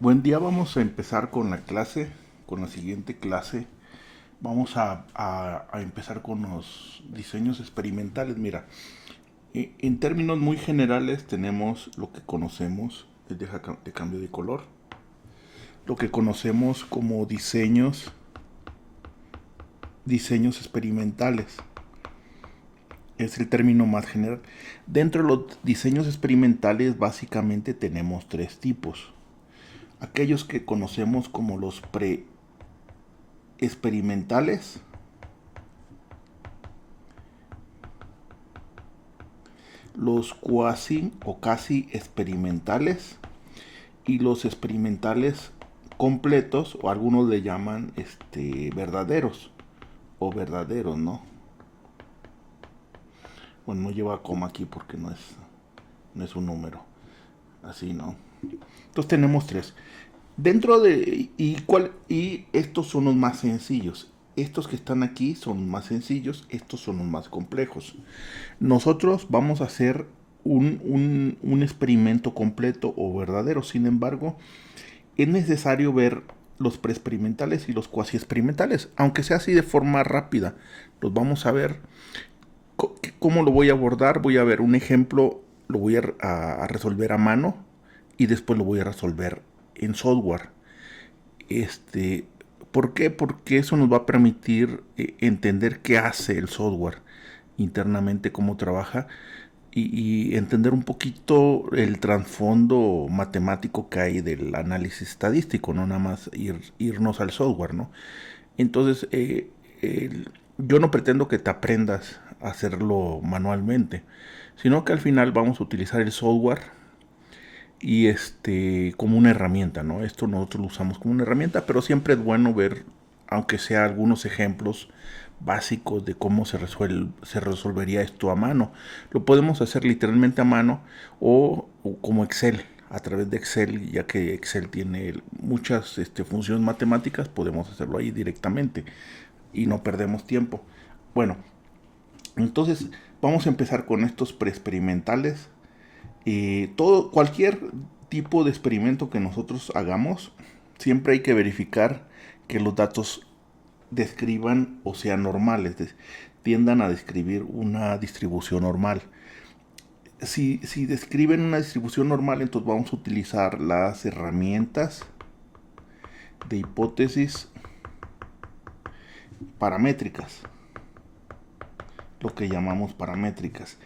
Buen día, vamos a empezar con la clase, con la siguiente clase. Vamos a empezar con los diseños experimentales. Mira, en términos muy generales tenemos lo que conocemos, de cambio de color, lo que conocemos como diseños experimentales. Es el término más general. Dentro de los diseños experimentales básicamente tenemos tres tipos. Aquellos que conocemos como los pre-experimentales, los cuasi o casi experimentales y los experimentales completos, o algunos le llaman verdaderos o verdaderos, ¿no? Bueno, no lleva coma aquí porque no es un número, así, ¿no? Entonces tenemos tres. Dentro de... y estos son los más sencillos. Estos que están aquí son más sencillos, estos son los más complejos. Nosotros vamos a hacer un experimento completo o verdadero. Sin embargo, es necesario ver los preexperimentales y los cuasi experimentales, aunque sea así de forma rápida. Los vamos a ver. ¿Cómo lo voy a abordar? Voy a ver un ejemplo, lo voy a resolver a mano y después lo voy a resolver en software. Este, ¿Por qué? Porque eso nos va a permitir entender qué hace el software internamente, cómo trabaja y entender un poquito el trasfondo matemático que hay del análisis estadístico, no nada más irnos al software, ¿no? Entonces, yo no pretendo que te aprendas a hacerlo manualmente, sino que al final vamos a utilizar el software y como una herramienta, ¿no? Esto nosotros lo usamos como una herramienta, pero siempre es bueno ver, aunque sea algunos ejemplos básicos de cómo se resolvería esto a mano. Lo podemos hacer literalmente a mano o como Excel, a través de Excel, ya que Excel tiene muchas funciones matemáticas, podemos hacerlo ahí directamente y no perdemos tiempo. Bueno, entonces vamos a empezar con estos preexperimentales. Cualquier tipo de experimento que nosotros hagamos, siempre hay que verificar que los datos describan o sean normales, tiendan a describir una distribución normal. Si describen una distribución normal, entonces vamos a utilizar las herramientas de hipótesis paramétricas, lo que llamamos paramétricas.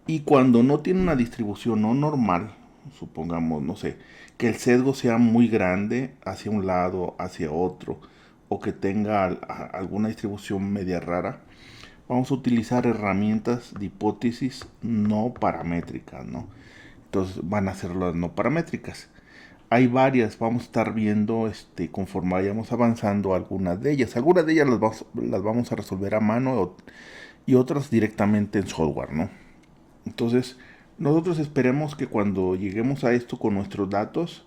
Y cuando no tiene una distribución no normal, supongamos, no sé, que el sesgo sea muy grande hacia un lado, hacia otro, o que tenga alguna distribución media rara, vamos a utilizar herramientas de hipótesis no paramétricas, ¿no? Entonces van a ser las no paramétricas. Hay varias, vamos a estar viendo conforme vayamos avanzando algunas de ellas. Algunas de ellas las vamos a resolver a mano y otras directamente en software, ¿no? Entonces, nosotros esperemos que cuando lleguemos a esto con nuestros datos,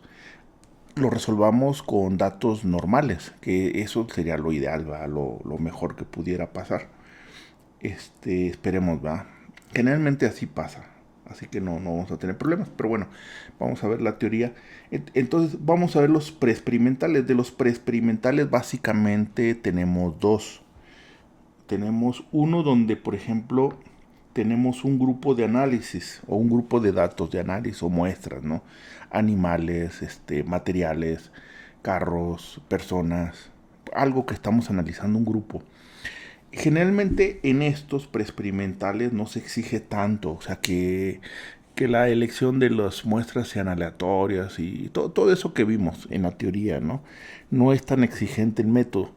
lo resolvamos con datos normales, que eso sería lo ideal, ¿va? Lo mejor que pudiera pasar. Esperemos, va. Generalmente así pasa, así que no vamos a tener problemas, pero bueno, vamos a ver la teoría. Entonces, vamos a ver los preexperimentales. De los preexperimentales, básicamente tenemos dos. Tenemos uno donde, por ejemplo, tenemos un grupo de análisis o un grupo de datos de análisis o muestras, ¿no? Animales, materiales, carros, personas, algo que estamos analizando un grupo. Generalmente en estos preexperimentales no se exige tanto, o sea que la elección de las muestras sean aleatorias y todo eso que vimos en la teoría, ¿no? No es tan exigente el método.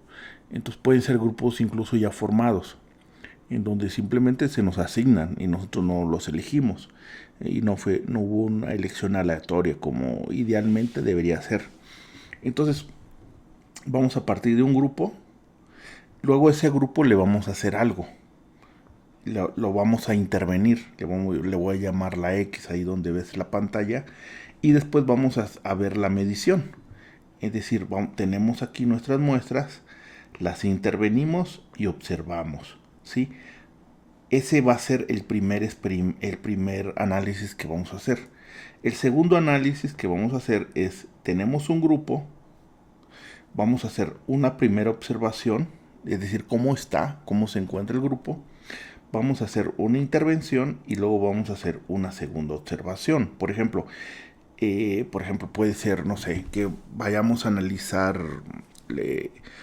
Entonces pueden ser grupos incluso ya formados, en donde simplemente se nos asignan y nosotros no los elegimos. Y no hubo una elección aleatoria como idealmente debería ser. Entonces vamos a partir de un grupo, luego a ese grupo le vamos a hacer algo. Lo vamos a intervenir, le voy a llamar la X ahí donde ves la pantalla y después vamos a ver la medición. Es decir, tenemos aquí nuestras muestras, las intervenimos y observamos, ¿sí? Ese va a ser el primer análisis que vamos a hacer. El segundo análisis que vamos a hacer es tenemos un grupo, vamos a hacer una primera observación, es decir, cómo está, cómo se encuentra el grupo. Vamos a hacer una intervención y luego vamos a hacer una segunda observación. Por ejemplo, puede ser, no sé, que vayamos a analizar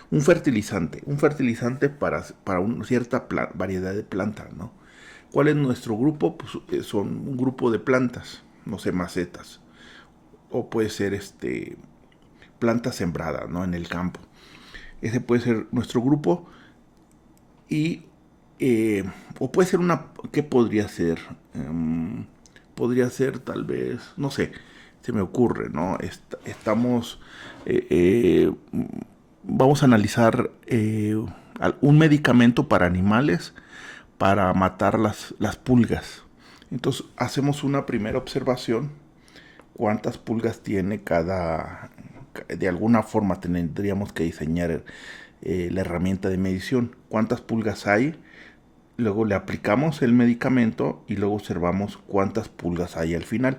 un fertilizante para una cierta variedad de plantas, ¿no? ¿Cuál es nuestro grupo? Pues son un grupo de plantas, no sé, macetas, o puede ser plantas sembradas, ¿no? En el campo. Ese puede ser nuestro grupo y o puede ser ¿qué podría ser? Podría ser tal vez, no sé, se me ocurre, ¿no? Estamos, eh, eh, vamos a analizar un medicamento para animales para matar las pulgas. Entonces hacemos una primera observación, cuántas pulgas tiene de alguna forma tendríamos que diseñar la herramienta de medición, cuántas pulgas hay, luego le aplicamos el medicamento y luego observamos cuántas pulgas hay al final.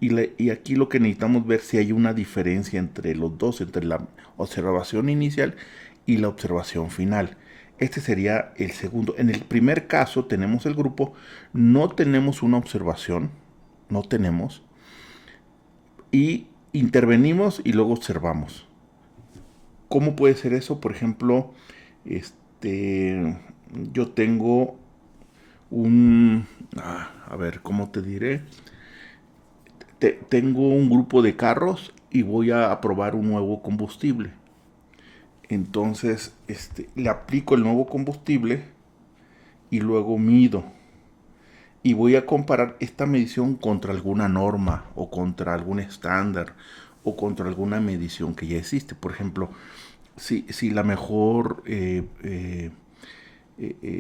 Y aquí lo que necesitamos ver si hay una diferencia entre los dos, entre la observación inicial y la observación final. Este sería el segundo. En el primer caso tenemos el grupo, no tenemos una observación, no tenemos, y intervenimos y luego observamos. ¿Cómo puede ser eso? Por ejemplo, yo tengo a ver, ¿cómo te diré? Tengo un grupo de carros y voy a probar un nuevo combustible. Entonces, le aplico el nuevo combustible y luego mido. Y voy a comparar esta medición contra alguna norma o contra algún estándar o contra alguna medición que ya existe. Por ejemplo, si la mejor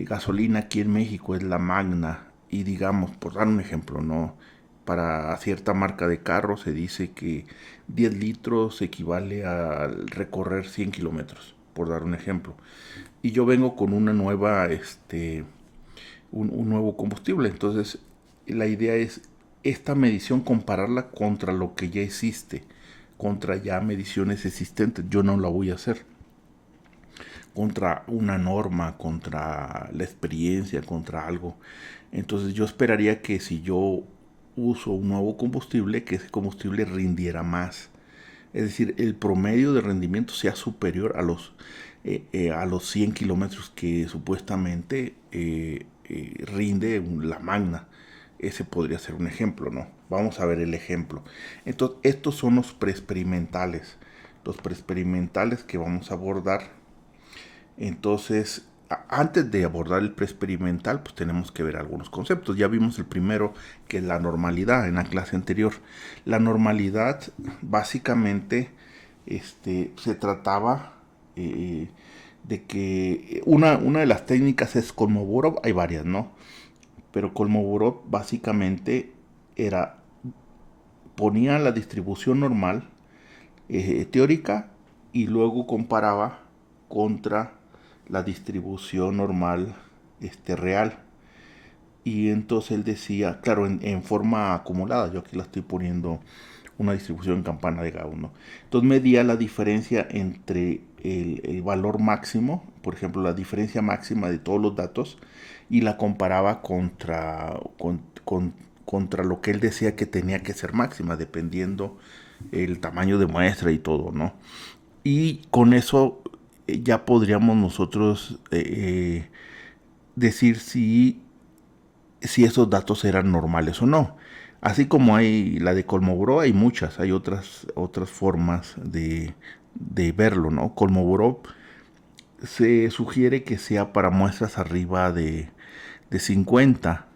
gasolina aquí en México es la Magna y digamos, por dar un ejemplo, ¿no? Para cierta marca de carro se dice que 10 litros equivale a recorrer 100 kilómetros, por dar un ejemplo. Y yo vengo con una nueva, un nuevo combustible. Entonces, la idea es esta medición compararla contra lo que ya existe, contra ya mediciones existentes. Yo no la voy a hacer contra una norma, contra la experiencia, contra algo. Entonces yo esperaría que si yo uso un nuevo combustible, que ese combustible rindiera más. Es decir, el promedio de rendimiento sea superior a los 100 kilómetros que supuestamente rinde la Magna. Ese podría ser un ejemplo, ¿no? Vamos a ver el ejemplo. Entonces, estos son los preexperimentales. Los preexperimentales que vamos a abordar. Entonces, antes de abordar el preexperimental, pues tenemos que ver algunos conceptos. Ya vimos el primero, que es la normalidad en la clase anterior. La normalidad, básicamente, se trataba de que una de las técnicas es Kolmogorov, hay varias, ¿no? Pero Kolmogorov básicamente ponía la distribución normal teórica y luego comparaba contra la distribución normal real. Y entonces él decía, claro, en forma acumulada, yo aquí la estoy poniendo una distribución en campana de Gauss, ¿no? Entonces medía la diferencia entre el valor máximo, por ejemplo, la diferencia máxima de todos los datos, y la comparaba contra lo que él decía que tenía que ser máxima, dependiendo el tamaño de muestra y todo, ¿no? Y con eso ya podríamos nosotros decir si esos datos eran normales o no. Así como hay la de Kolmogorov, hay muchas, hay otras formas de verlo, ¿no? Kolmogorov se sugiere que sea para muestras arriba de 50,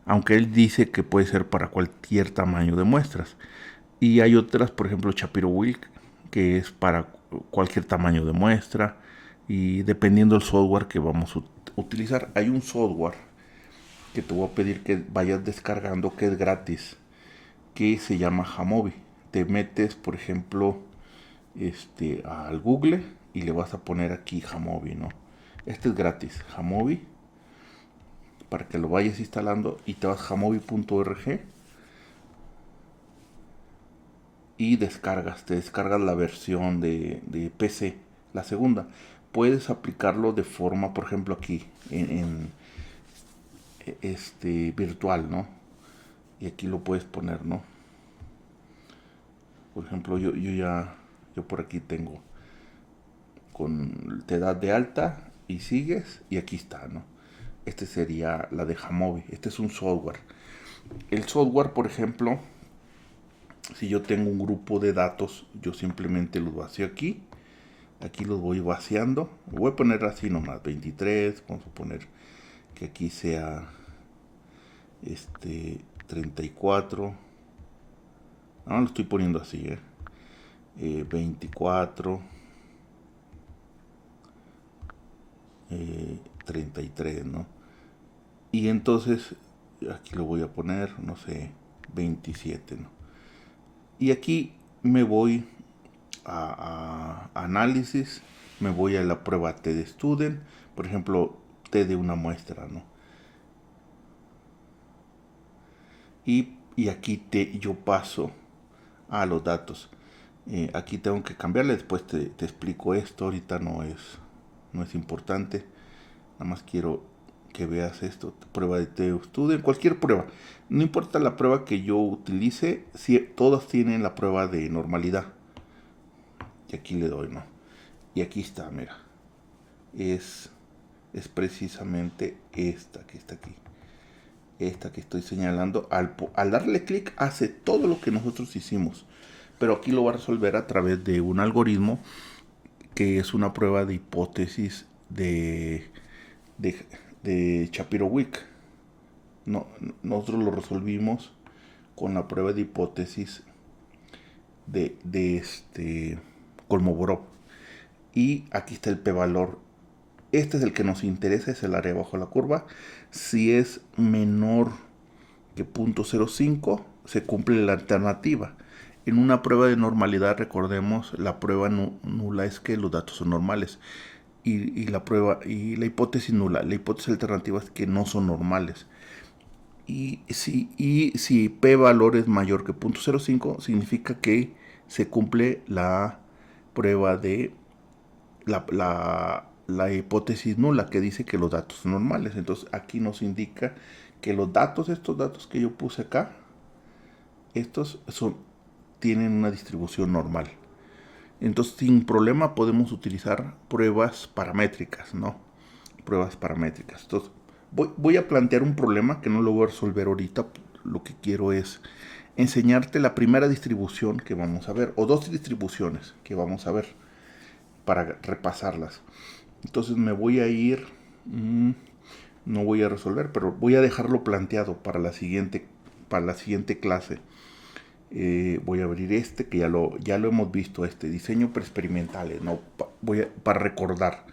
aunque él dice que puede ser para cualquier tamaño de muestras. Y hay otras, por ejemplo, Shapiro-Wilk, que es para cualquier tamaño de muestra y dependiendo del software que vamos a utilizar. Hay un software que te voy a pedir que vayas descargando, que es gratis, que se llama Jamovi. Te metes, por ejemplo, al Google y le vas a poner aquí Jamovi, ¿no? Este es gratis, Jamovi, para que lo vayas instalando y te vas a jamovi.org y te descargas la versión de PC, la segunda. Puedes aplicarlo de forma, por ejemplo, aquí virtual, ¿no? Y aquí lo puedes poner, ¿no? Por ejemplo, yo por aquí tengo, te das de alta y sigues, y aquí está, ¿no? Este sería la de Jamovi. Este es un software. El software, por ejemplo, si yo tengo un grupo de datos, yo simplemente los vacío aquí. Aquí los voy vaciando. Voy a poner así nomás, 23. Vamos a poner que aquí sea 34. No, lo estoy poniendo así, 24. 33, ¿no? Y entonces aquí lo voy a poner, no sé, 27, ¿no? Y aquí me voy a análisis, me voy a la prueba T de student, por ejemplo, T de una muestra, ¿no? Y aquí yo paso a los datos. Aquí tengo que cambiarle, después te explico esto, ahorita no es importante. Nada más quiero que veas esto, prueba de T student, cualquier prueba. No importa la prueba que yo utilice, si todas tienen la prueba de normalidad. Y aquí le doy, ¿no? Y aquí está, mira. Es precisamente esta que está aquí. Esta que estoy señalando. Al darle clic hace todo lo que nosotros hicimos. Pero aquí lo va a resolver a través de un algoritmo que es una prueba de hipótesis de Shapiro-Wilk. No, nosotros lo resolvimos con la prueba de hipótesis de Kolmogorov. Y aquí está el p-valor. Este es el que nos interesa, es el área bajo la curva. Si es menor que 0.05, se cumple la alternativa. En una prueba de normalidad, recordemos, la prueba nula es que los datos son normales. Y la hipótesis nula, la hipótesis alternativa es que no son normales. Y si p-valor es mayor que 0.05, significa que se cumple la prueba de la hipótesis nula, que dice que los datos son normales. Entonces aquí nos indica que estos datos que yo puse acá, tienen una distribución normal. Entonces sin problema podemos utilizar pruebas paramétricas, ¿no? Pruebas paramétricas. Entonces voy a plantear un problema que no lo voy a resolver ahorita. Lo que quiero es enseñarte la primera distribución que vamos a ver, o dos distribuciones que vamos a ver, para repasarlas. Entonces me voy a ir, no voy a resolver, pero voy a dejarlo planteado para la siguiente clase. Voy a abrir que ya lo hemos visto, diseño preexperimentales, ¿no? Para recordar,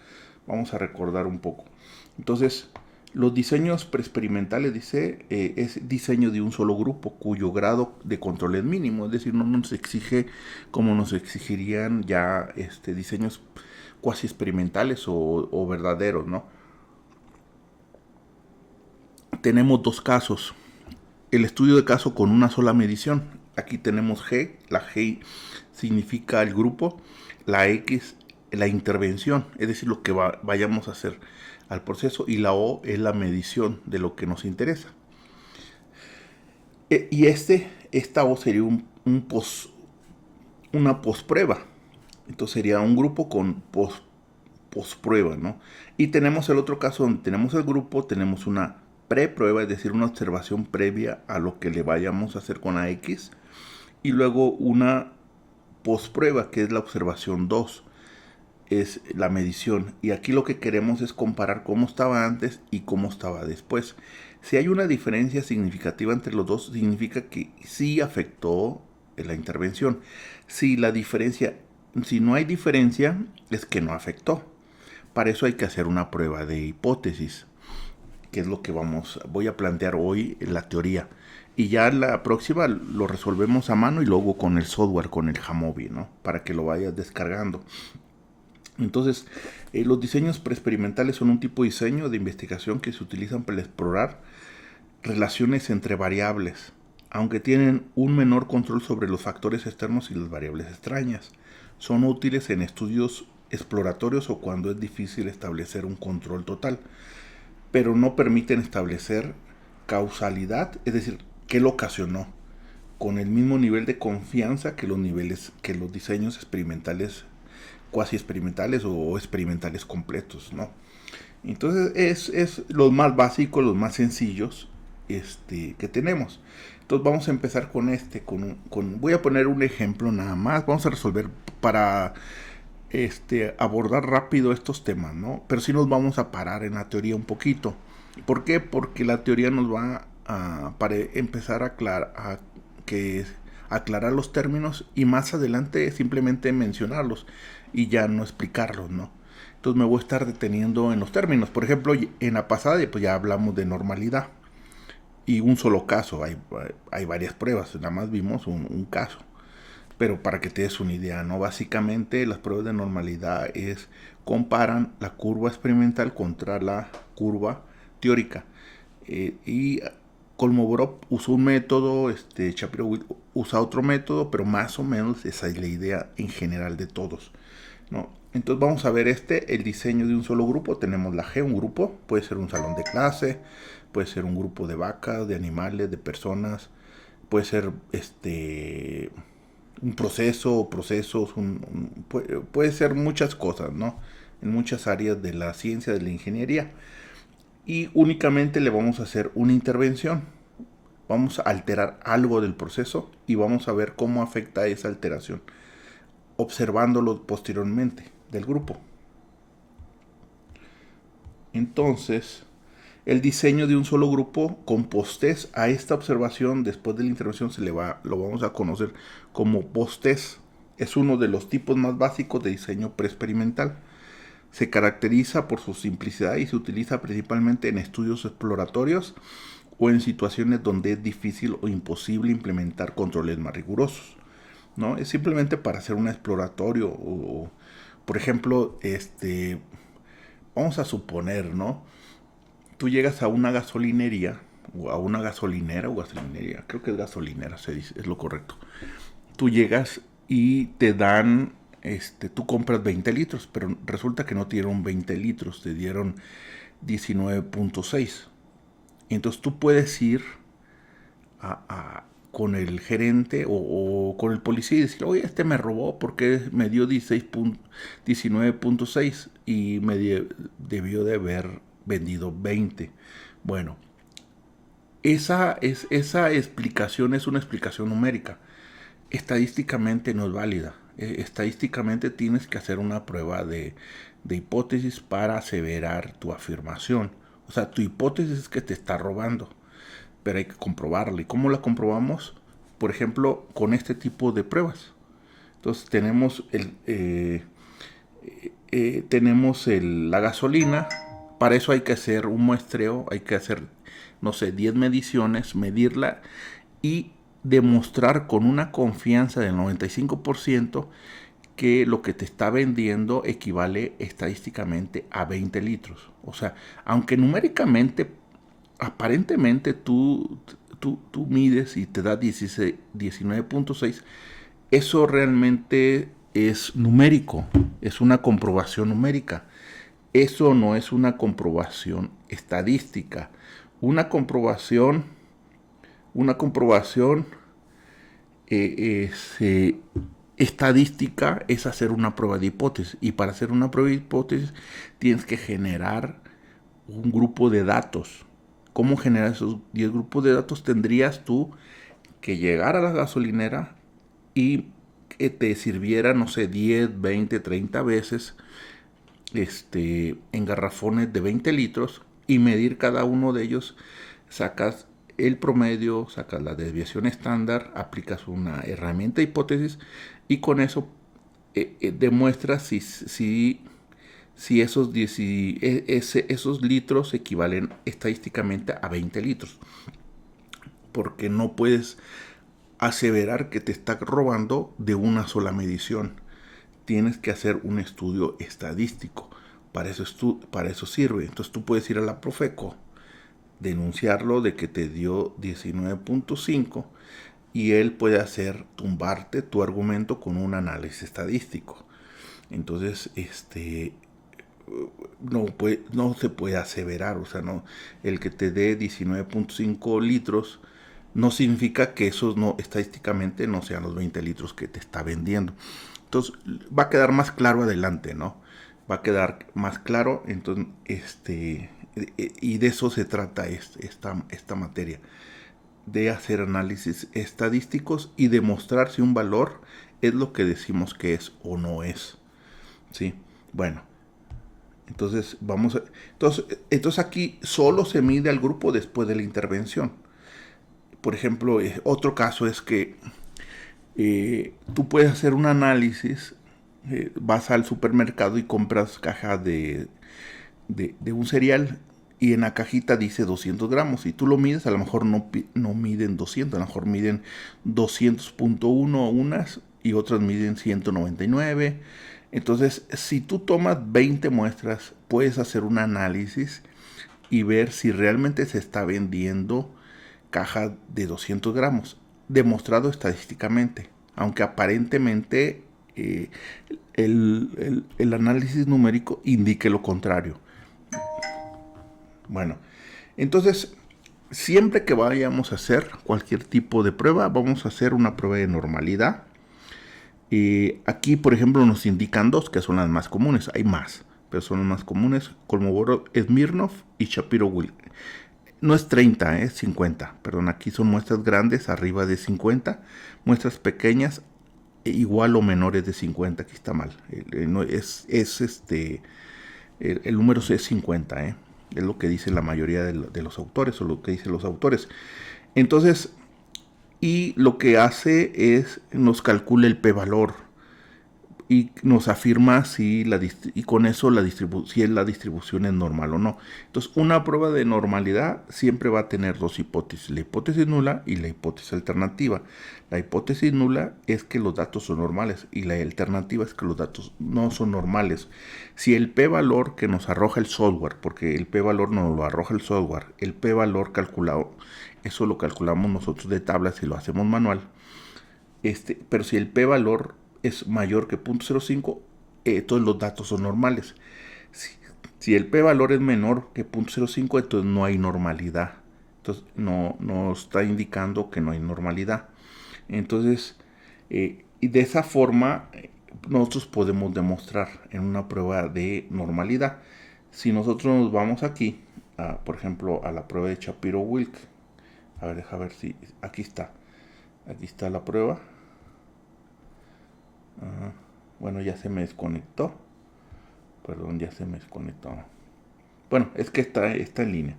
vamos a recordar un poco. Entonces, los diseños preexperimentales, es diseño de un solo grupo cuyo grado de control es mínimo, es decir, no nos exige como nos exigirían ya diseños cuasi experimentales o verdaderos, ¿no? Tenemos dos casos. El estudio de caso con una sola medición. Aquí tenemos G. La G significa el grupo. La X, la intervención, es decir, lo que vayamos a hacer al proceso. Y la O es la medición de lo que nos interesa. Y esta O sería una posprueba. Entonces sería un grupo con posprueba, ¿no? Y tenemos el otro caso donde tenemos el grupo, tenemos una preprueba, es decir, una observación previa a lo que le vayamos a hacer con la X, y luego una posprueba, que es la observación 2, es la medición. Y aquí lo que queremos es comparar cómo estaba antes y cómo estaba después. Si hay una diferencia significativa entre los dos, significa que sí afectó la intervención. Si no hay diferencia, es que no afectó. Para eso hay que hacer una prueba de hipótesis, que es lo que voy a plantear hoy en la teoría. Y ya la próxima lo resolvemos a mano y luego con el software, con el Jamovi, ¿no? Para que lo vayas descargando. Entonces, los diseños preexperimentales son un tipo de diseño de investigación que se utilizan para explorar relaciones entre variables aunque tienen un menor control sobre los factores externos y las variables extrañas. Son útiles en estudios exploratorios o cuando es difícil establecer un control total, pero no permiten establecer causalidad, es decir, qué lo ocasionó, con el mismo nivel de confianza que los diseños experimentales, cuasi experimentales o experimentales completos, ¿no? Entonces es los más básicos, los más sencillos que tenemos. Entonces vamos a empezar con voy a poner un ejemplo nada más. Vamos a resolver para abordar rápido estos temas, ¿no? Pero sí nos vamos a parar en la teoría un poquito. ¿Por qué? Porque la teoría nos va para empezar aclarar los términos y más adelante simplemente mencionarlos y ya no explicarlos, ¿no? Entonces me voy a estar deteniendo en los términos. Por ejemplo, en la pasada pues ya hablamos de normalidad y un solo caso. Hay varias pruebas, nada más vimos un caso. Pero para que te des una idea, ¿no? Básicamente las pruebas de normalidad comparan la curva experimental contra la curva teórica. Y Kolmogorov usó un método, Shapiro usa otro método, pero más o menos esa es la idea en general de todos, ¿no? Entonces vamos a ver el diseño de un solo grupo. Tenemos la G, un grupo, puede ser un salón de clase, puede ser un grupo de vacas, de animales, de personas, puede ser un proceso, procesos, puede ser muchas cosas, ¿no? En muchas áreas de la ciencia, de la ingeniería. Y únicamente le vamos a hacer una intervención. Vamos a alterar algo del proceso y vamos a ver cómo afecta esa alteración, observándolo posteriormente del grupo. Entonces, el diseño de un solo grupo con post-test a esta observación después de la intervención lo vamos a conocer como post-test. Es uno de los tipos más básicos de diseño preexperimental. Se caracteriza por su simplicidad y se utiliza principalmente en estudios exploratorios o en situaciones donde es difícil o imposible implementar controles más rigurosos, ¿no? Es simplemente para hacer un exploratorio o por ejemplo, vamos a suponer, ¿no? Tú llegas a una gasolinería o a una gasolinera o gasolinería, creo que es gasolinera, se dice, es lo correcto. Tú llegas y te dan, tú compras 20 litros, pero resulta que no te dieron 20 litros, te dieron 19.6. Entonces tú puedes ir con el gerente o con el policía y decir, oye, me robó porque me dio 19.6 y debió de haber vendido 20. Bueno, esa explicación es una explicación numérica. Estadísticamente no es válida. Estadísticamente tienes que hacer una prueba de hipótesis para aseverar tu afirmación. O sea, tu hipótesis es que te está robando, pero hay que comprobarla. ¿Y cómo la comprobamos? Por ejemplo, con este tipo de pruebas. Entonces tenemos la gasolina. Para eso hay que hacer un muestreo, hay que hacer, no sé, 10 mediciones, medirla y demostrar con una confianza del 95% que lo que te está vendiendo equivale estadísticamente a 20 litros. O sea, aunque numéricamente, aparentemente tú mides y te da 19.6, eso realmente es numérico, es una comprobación numérica. Eso no es una comprobación estadística. Una comprobación, una comprobación estadística es hacer una prueba de hipótesis. Y para hacer una prueba de hipótesis tienes que generar un grupo de datos. ¿Cómo generar esos 10 grupos de datos? Tendrías tú que llegar a la gasolinera y que te sirviera, no sé, 10, 20, 30 veces en garrafones de 20 litros y medir cada uno de ellos. Sacas el promedio, sacas la desviación estándar, aplicas una herramienta de hipótesis y con eso demuestras si esos litros equivalen estadísticamente a 20 litros. Porque no puedes aseverar que te está robando de una sola medición. Tienes que hacer un estudio estadístico. Para eso sirve. Entonces tú puedes ir a la Profeco denunciarlo de que te dio 19.5 y él puede hacer tumbarte tu argumento con un análisis estadístico. Entonces, no se puede aseverar, o sea, no, el que te dé 19.5 litros no significa que esos no, estadísticamente no sean los 20 litros que te está vendiendo. Entonces, va a quedar más claro adelante, ¿no? Va a quedar más claro, entonces, y de eso se trata esta materia, de hacer análisis estadísticos y demostrar si un valor es lo que decimos que es o no es. ¿Sí? Bueno, entonces entonces aquí solo se mide al grupo después de la intervención. Por ejemplo, otro caso es que tú puedes hacer un análisis, vas al supermercado y compras caja de un cereal y en la cajita dice 200 gramos y tú lo mides, a lo mejor no miden 200, a lo mejor miden 200.1 unas y otras miden 199. Entonces, si tú tomas 20 muestras, puedes hacer un análisis y ver si realmente se está vendiendo caja de 200 gramos, demostrado estadísticamente, aunque aparentemente el análisis numérico indique lo contrario. Bueno, entonces, siempre que vayamos a hacer cualquier tipo de prueba, vamos a hacer una prueba de normalidad. Aquí, por ejemplo, nos indican dos, que son las más comunes. Hay más, pero son las más comunes: Kolmogorov-Smirnov y Shapiro-Wilk. No es 30, es 50. Perdón, aquí son muestras grandes, arriba de 50. Muestras pequeñas, igual o menores de 50. Aquí está mal. El número es 50, Es lo que dice la mayoría de los autores, o lo que dicen los autores. Entonces, y lo que hace es nos calcula el p-valor y nos afirma si y con eso si la distribución es normal o no. Entonces, una prueba de normalidad siempre va a tener dos hipótesis: la hipótesis nula y la hipótesis alternativa. La hipótesis nula es que los datos son normales y la alternativa es que los datos no son normales. Si el p-valor que nos arroja el software, porque el p-valor nos lo arroja el software, el p-valor calculado, eso lo calculamos nosotros de tablas y lo hacemos manual. Pero si el p-valor es mayor que 0.05, todos los datos son normales. Si el p-valor es menor que 0.05, entonces no hay normalidad. Entonces no está indicando que no hay normalidad. Entonces, y de esa forma, nosotros podemos demostrar en una prueba de normalidad. Si nosotros nos vamos aquí, por ejemplo, a la prueba de Shapiro-Wilk. A ver, deja ver si... Aquí está. Aquí está la prueba. Bueno, ya se me desconectó. Perdón, ya se me desconectó. Bueno, es que está en línea.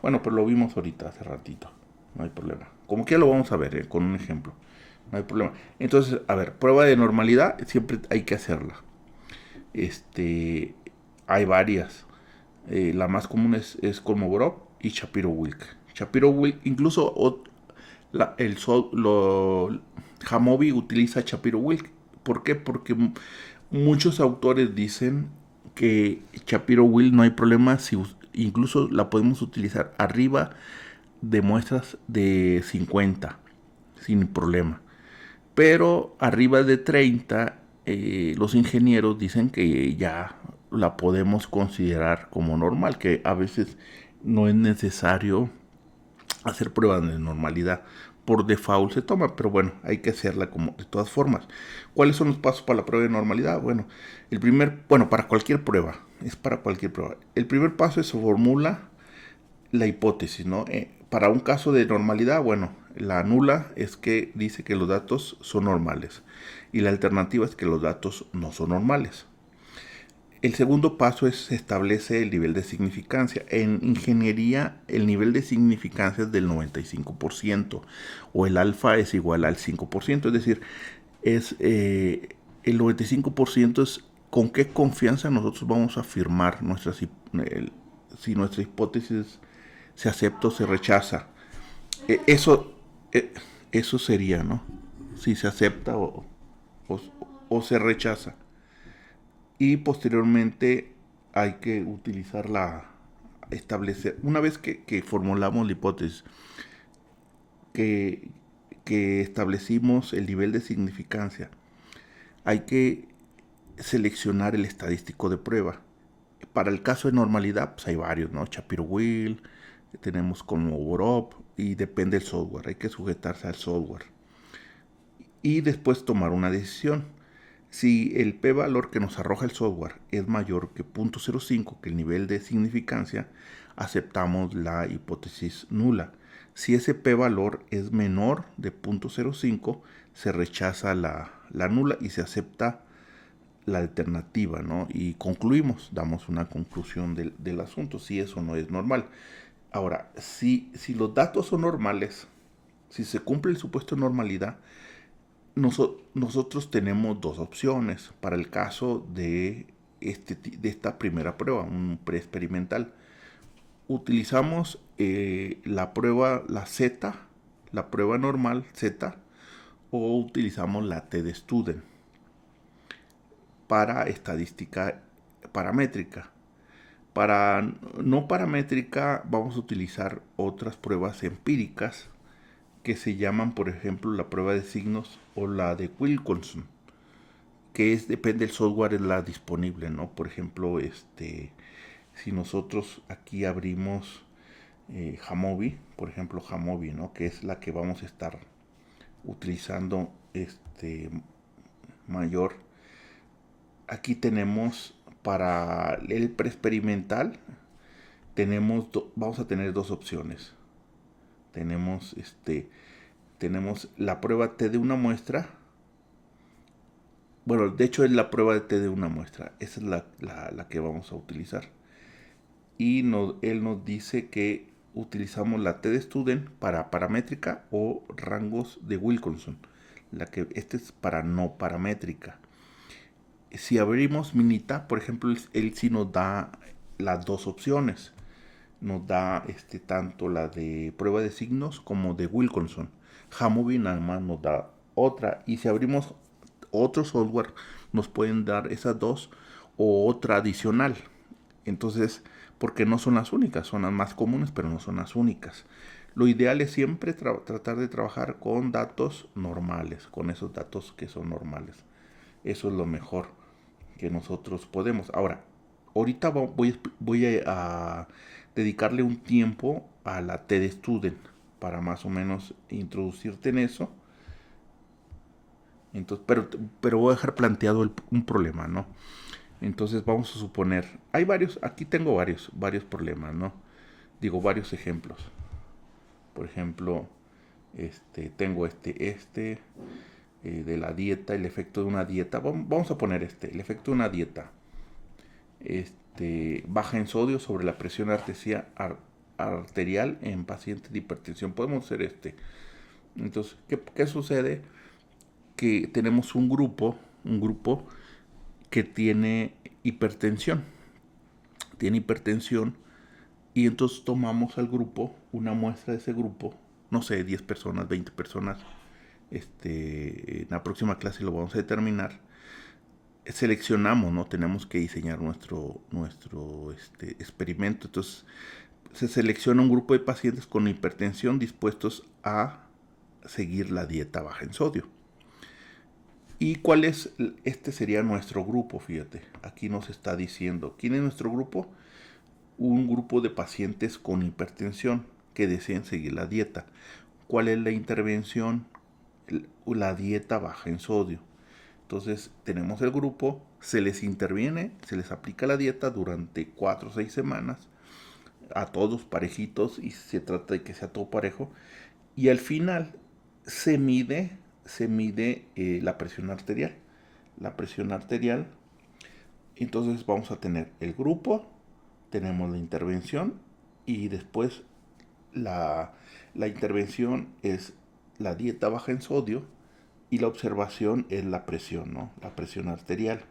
Bueno, pero lo vimos ahorita, hace ratito. No hay problema. Como que ya lo vamos a ver, con un ejemplo. No hay problema. Entonces, a ver, prueba de normalidad siempre hay que hacerla. Hay varias. La más común es Kolmogorov y Shapiro-Wilk. Shapiro-Wilk, incluso Jamovi utiliza Shapiro-Wilk. ¿Por qué? Porque muchos autores dicen que Shapiro-Wilk no hay problema, si incluso la podemos utilizar arriba de muestras de 50 sin problema. Pero arriba de 30, los ingenieros dicen que ya la podemos considerar como normal, que a veces no es necesario hacer pruebas de normalidad. Por default se toma, pero bueno, hay que hacerla como de todas formas. ¿Cuáles son los pasos para la prueba de normalidad? Bueno, para cualquier prueba, es para cualquier prueba. El primer paso es se formula la hipótesis, ¿no? Para un caso de normalidad, bueno, la nula es que dice que los datos son normales y la alternativa es que los datos no son normales. El segundo paso es se establece el nivel de significancia. En ingeniería, el nivel de significancia es del 95%, o el alfa es igual al 5%, es decir, el 95% es con qué confianza nosotros vamos a afirmar si nuestra hipótesis se acepta o se rechaza. Eso, eso sería, ¿no? Si se acepta o se rechaza. Y posteriormente hay que utilizar establecer, una vez que formulamos la hipótesis, que, que establecimos el nivel de significancia, hay que seleccionar el estadístico de prueba. Para el caso de normalidad, pues hay varios, ¿no? Shapiro-Wilk, tenemos como Borop, y depende del software, hay que sujetarse al software. Y después tomar una decisión. Si el p-valor que nos arroja el software es mayor que 0.05, que el nivel de significancia, aceptamos la hipótesis nula. Si ese p-valor es menor de 0.05, se rechaza la nula y se acepta la alternativa, ¿no? Y concluimos, damos una conclusión del asunto, si eso no es normal. Ahora, si los datos son normales, si se cumple el supuesto de normalidad, nosotros tenemos dos opciones para el caso de esta primera prueba, un preexperimental. Utilizamos la prueba, la Z, la prueba normal Z, o utilizamos la T-de-Student para estadística paramétrica. Para no paramétrica vamos a utilizar otras pruebas empíricas que se llaman, por ejemplo, la prueba de signos o la de Wilkinson, que depende del software es la disponible, ¿no? Por ejemplo, si nosotros aquí abrimos Jamovi, por ejemplo, Jamovi, ¿no? Que es la que vamos a estar utilizando mayor. Aquí tenemos para el preexperimental, vamos a tener dos opciones. Tenemos la prueba T de una muestra. Bueno, de hecho es la prueba de T de una muestra. Esa es la que vamos a utilizar. Y él nos dice que utilizamos la T-de-Student para paramétrica o rangos de Wilkinson. Este es para no paramétrica. Si abrimos Minita, por ejemplo, él sí nos da las dos opciones. Nos da tanto la de prueba de signos como de Wilkinson. Jamovi nada más nos da otra. Y si abrimos otro software, nos pueden dar esas dos o otra adicional. Entonces, porque no son las únicas, son las más comunes, pero no son las únicas. Lo ideal es siempre tratar de trabajar con datos normales, con esos datos que son normales. Eso es lo mejor que nosotros podemos. Ahora, ahorita voy a dedicarle un tiempo a la T-de-Student para más o menos introducirte en eso. Entonces, pero voy a dejar planteado un problema, ¿no? Entonces vamos a suponer, hay varios, aquí tengo varios problemas, ¿no? Digo, varios ejemplos. Por ejemplo, tengo de la dieta, el efecto de una dieta. Vamos a poner el efecto de una dieta. Baja en sodio sobre la presión arterial en pacientes de hipertensión. Podemos hacer Entonces, ¿qué sucede? Que tenemos un grupo que tiene hipertensión. Y entonces tomamos al grupo, una muestra de ese grupo, no sé, 10 personas, 20 personas. En la próxima clase lo vamos a determinar. Seleccionamos, ¿no? Tenemos que diseñar nuestro experimento. Entonces, se selecciona un grupo de pacientes con hipertensión dispuestos a seguir la dieta baja en sodio. ¿Y cuál es? Este sería nuestro grupo, fíjate. Aquí nos está diciendo, ¿quién es nuestro grupo? Un grupo de pacientes con hipertensión que desean seguir la dieta. ¿Cuál es la intervención? La dieta baja en sodio. Entonces tenemos el grupo, se les interviene, se les aplica la dieta durante 4 o 6 semanas a todos parejitos y se trata de que sea todo parejo. Y al final se mide la presión arterial. La presión arterial. Entonces vamos a tener el grupo, tenemos la intervención y después la intervención es la dieta baja en sodio y la observación es la presión, ¿no? La presión arterial.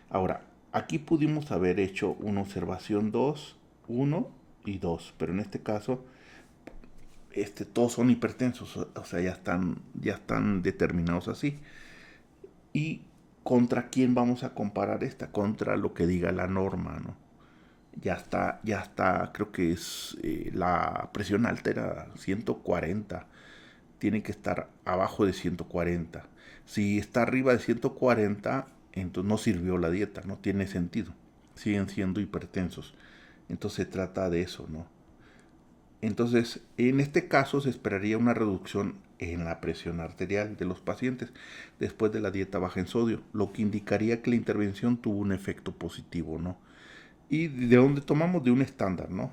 Ahora, aquí pudimos haber hecho una observación 2, 1 y 2, pero en este caso todos son hipertensos, o sea, ya están determinados así. ¿Y contra quién vamos a comparar esta? Contra lo que diga la norma, ¿no? ya está, creo que es la presión alta era 140, tiene que estar abajo de 140. Si está arriba de 140, entonces no sirvió la dieta, no tiene sentido, siguen siendo hipertensos. Entonces se trata de eso, ¿no? Entonces, en este caso se esperaría una reducción en la presión arterial de los pacientes después de la dieta baja en sodio, lo que indicaría que la intervención tuvo un efecto positivo, ¿no? ¿Y de dónde tomamos? De un estándar, ¿no?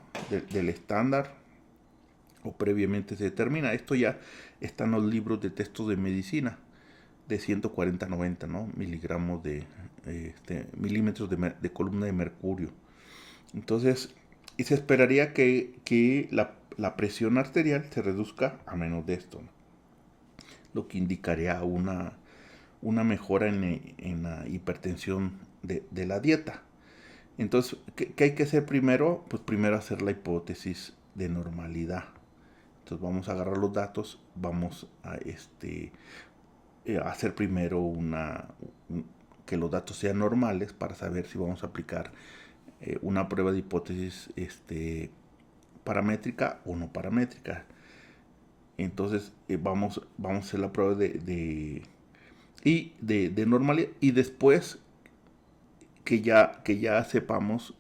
Del estándar o previamente se determina. Esto ya está en los libros de textos de medicina de 140 a 90, ¿no? Miligramos de milímetros de columna de mercurio. Entonces, y se esperaría que la presión arterial se reduzca a menos de esto, ¿no? Lo que indicaría una mejora en la hipertensión de la dieta. Entonces, ¿qué hay que hacer primero? Pues primero hacer la hipótesis de normalidad. Entonces vamos a agarrar los datos, vamos a hacer primero que los datos sean normales para saber si vamos a aplicar una prueba de hipótesis paramétrica o no paramétrica. Entonces vamos a hacer la prueba de normalidad, y después que ya sepamos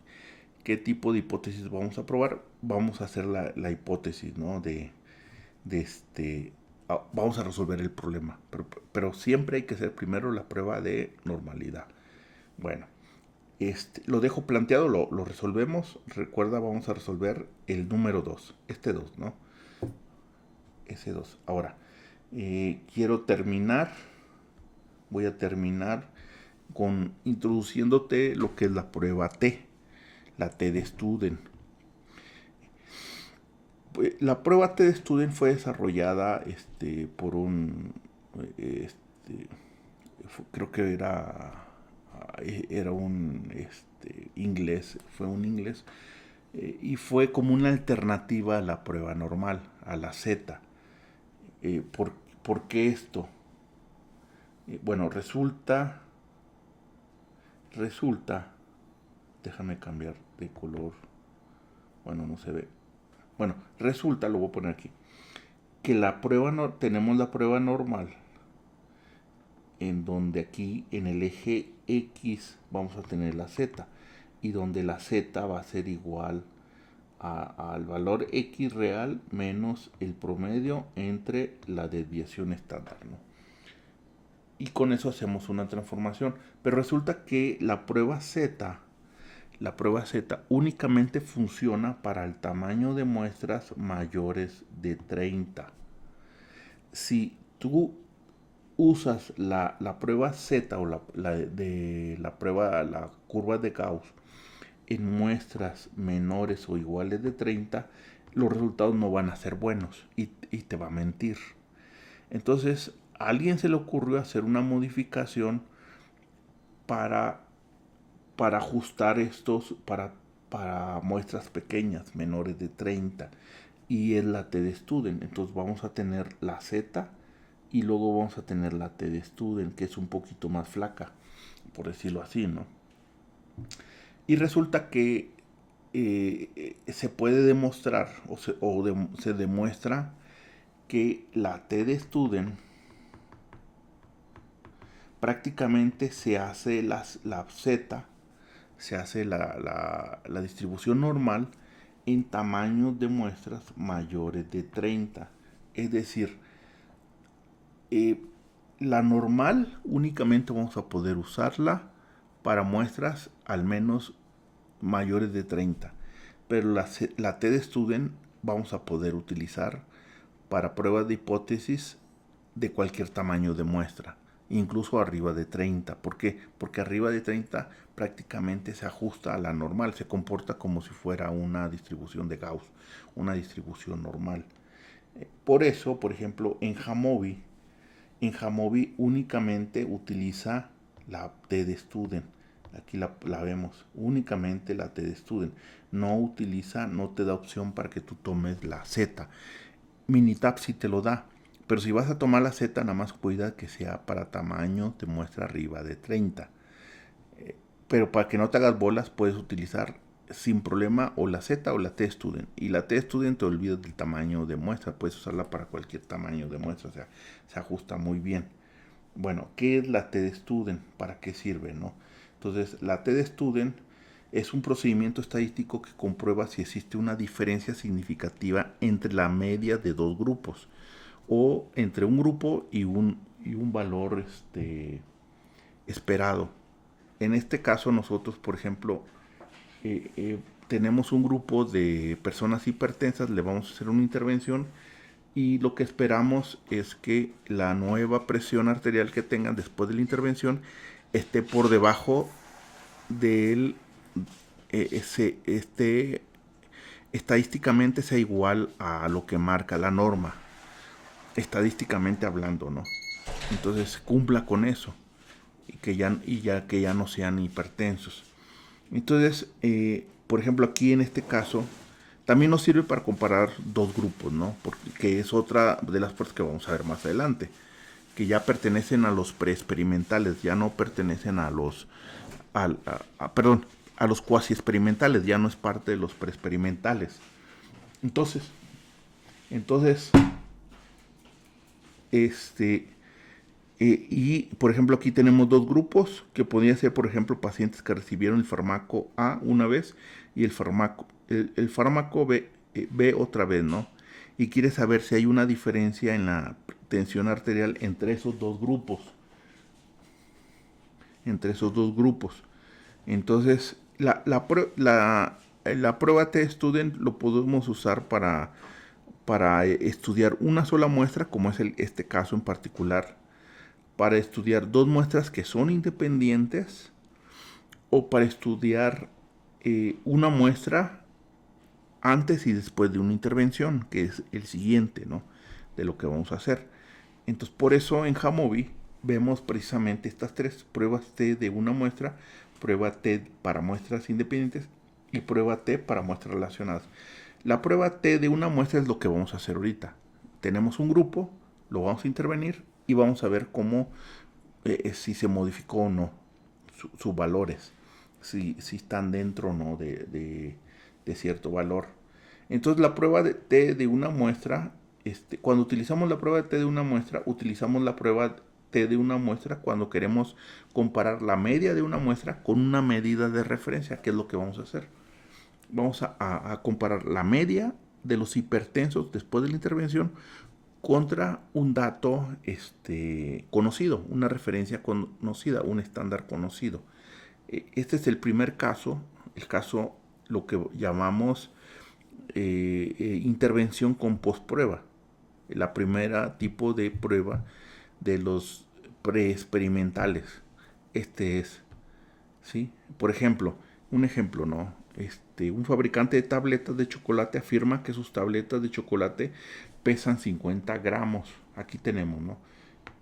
qué tipo de hipótesis vamos a probar, vamos a hacer la hipótesis, ¿no? Vamos a resolver el problema, pero siempre hay que hacer primero la prueba de normalidad. Bueno, lo dejo planteado, lo resolvemos. Recuerda, vamos a resolver el número 2, este 2, ¿no? Ese 2. Ahora, voy a terminar con introduciéndote lo que es la prueba T, la T de Student. La prueba T de Student fue desarrollada por un, creo que era un inglés, fue un inglés, y fue como una alternativa a la prueba normal, a la Z. ¿Por qué esto? Bueno, resulta, déjame cambiar de color, bueno, no se ve. Bueno, resulta, lo voy a poner aquí, que tenemos la prueba normal, en donde aquí en el eje X vamos a tener la Z, y donde la Z va a ser igual al valor X real menos el promedio entre la desviación estándar, ¿no? Y con eso hacemos una transformación. Pero resulta que la prueba Z únicamente funciona para el tamaño de muestras mayores de 30. Si tú usas la prueba Z o la prueba, la curva de Gauss en muestras menores o iguales de 30, los resultados no van a ser buenos y te va a mentir. Entonces, a alguien se le ocurrió hacer una modificación para ajustar para muestras pequeñas, menores de 30, y es la T de Student. Entonces vamos a tener la Z y luego vamos a tener la T de Student, que es un poquito más flaca, por decirlo así, ¿no? Y resulta que se puede demostrar se demuestra que la T de Student prácticamente se hace la Z, se hace la distribución normal en tamaños de muestras mayores de 30. Es decir, la normal únicamente vamos a poder usarla para muestras al menos mayores de 30. Pero la T de Student vamos a poder utilizar para pruebas de hipótesis de cualquier tamaño de muestra, incluso arriba de 30. ¿Por qué? Porque arriba de 30 prácticamente se ajusta a la normal, se comporta como si fuera una distribución de Gauss, una distribución normal. Por eso, por ejemplo, en Jamovi únicamente utiliza la T de Student. Aquí la vemos, únicamente la T de Student. No te da opción para que tú tomes la Z. Minitab sí te lo da, pero si vas a tomar la Z, nada más cuida que sea para tamaño de muestra arriba de 30. Pero para que no te hagas bolas, puedes utilizar sin problema o la Z o la T-Student. Y la T-Student te olvidas del tamaño de muestra, puedes usarla para cualquier tamaño de muestra, o sea, se ajusta muy bien. Bueno, ¿qué es la T-Student? ¿Para qué sirve, no? Entonces, la T-Student es un procedimiento estadístico que comprueba si existe una diferencia significativa entre la media de dos grupos o entre un grupo y un valor esperado. En este caso nosotros, por ejemplo, tenemos un grupo de personas hipertensas, le vamos a hacer una intervención y lo que esperamos es que la nueva presión arterial que tengan después de la intervención esté por debajo del estadísticamente sea igual a lo que marca la norma, estadísticamente hablando, ¿no? Entonces cumpla con eso y que ya no sean hipertensos. Entonces, por ejemplo, aquí en este caso también nos sirve para comparar dos grupos, ¿no? Porque es otra de las partes que vamos a ver más adelante, que ya pertenecen a los preexperimentales, ya no pertenecen a los, perdón, a los cuasi experimentales, ya no es parte de los preexperimentales. Entonces, y por ejemplo aquí tenemos dos grupos que podrían ser, por ejemplo, pacientes que recibieron el fármaco A una vez y el fármaco B otra vez, ¿no? Y quiere saber si hay una diferencia en la tensión arterial entre esos dos grupos. Entonces, la prueba T-Student lo podemos usar para estudiar una sola muestra, como es este caso en particular, para estudiar dos muestras que son independientes o para estudiar una muestra antes y después de una intervención, que es el siguiente, ¿no? De lo que vamos a hacer. Entonces, por eso en Jamovi vemos precisamente estas tres pruebas T de una muestra, prueba T para muestras independientes y prueba T para muestras relacionadas. La prueba T de una muestra es lo que vamos a hacer ahorita. Tenemos un grupo, lo vamos a intervenir y vamos a ver cómo, si se modificó o no sus valores, si están dentro o no de cierto valor. Entonces la prueba de T de una muestra, cuando utilizamos la prueba de T de una muestra, utilizamos la prueba T de una muestra cuando queremos comparar la media de una muestra con una medida de referencia, que es lo que vamos a hacer. Vamos a comparar la media de los hipertensos después de la intervención contra un dato conocido, una referencia conocida, un estándar conocido. Este es el primer caso, el caso lo que llamamos intervención con postprueba. La primera tipo de prueba de los preexperimentales. Este es, ¿sí? Por ejemplo, un ejemplo, ¿no? Un fabricante de tabletas de chocolate afirma que sus tabletas de chocolate pesan 50 gramos. Aquí tenemos, ¿no?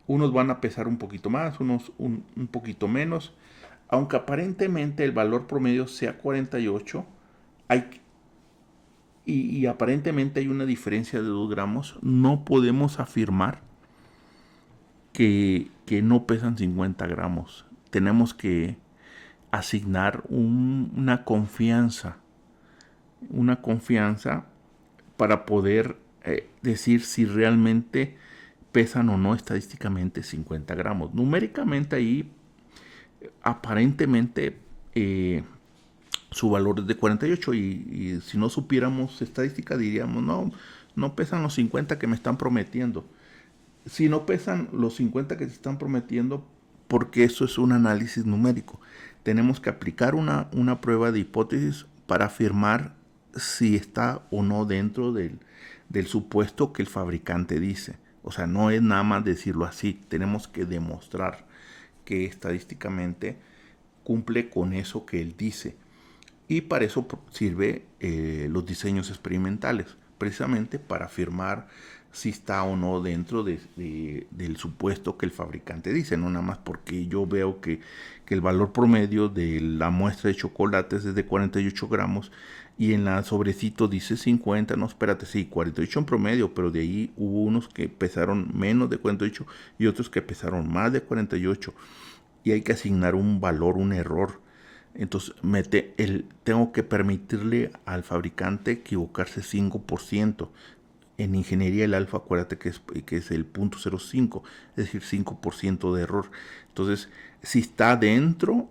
Unos van a pesar un poquito más, unos un poquito menos. Aunque aparentemente el valor promedio sea 48, y aparentemente hay una diferencia de 2 gramos, no podemos afirmar que no pesan 50 gramos. Tenemos que asignar una confianza para poder decir si realmente pesan o no estadísticamente 50 gramos. Numéricamente ahí aparentemente su valor es de 48 y si no supiéramos estadística diríamos no pesan los 50 que me están prometiendo. Si no pesan los 50 que se están prometiendo, porque eso es un análisis numérico, tenemos que aplicar una prueba de hipótesis para afirmar si está o no dentro del supuesto que el fabricante dice. O sea, no es nada más decirlo así, tenemos que demostrar que estadísticamente cumple con eso que él dice. Y para eso sirve los diseños experimentales, precisamente para afirmar si está o no dentro del supuesto que el fabricante dice, no nada más porque yo veo que el valor promedio de la muestra de chocolates es de 48 gramos y en la sobrecito dice 50, no, espérate, sí, 48 en promedio, pero de ahí hubo unos que pesaron menos de 48 y otros que pesaron más de 48 y hay que asignar un valor, un error Entonces tengo que permitirle al fabricante equivocarse 5%. En ingeniería el alfa, acuérdate que es el 0.05, es decir, 5% de error. Entonces, si está dentro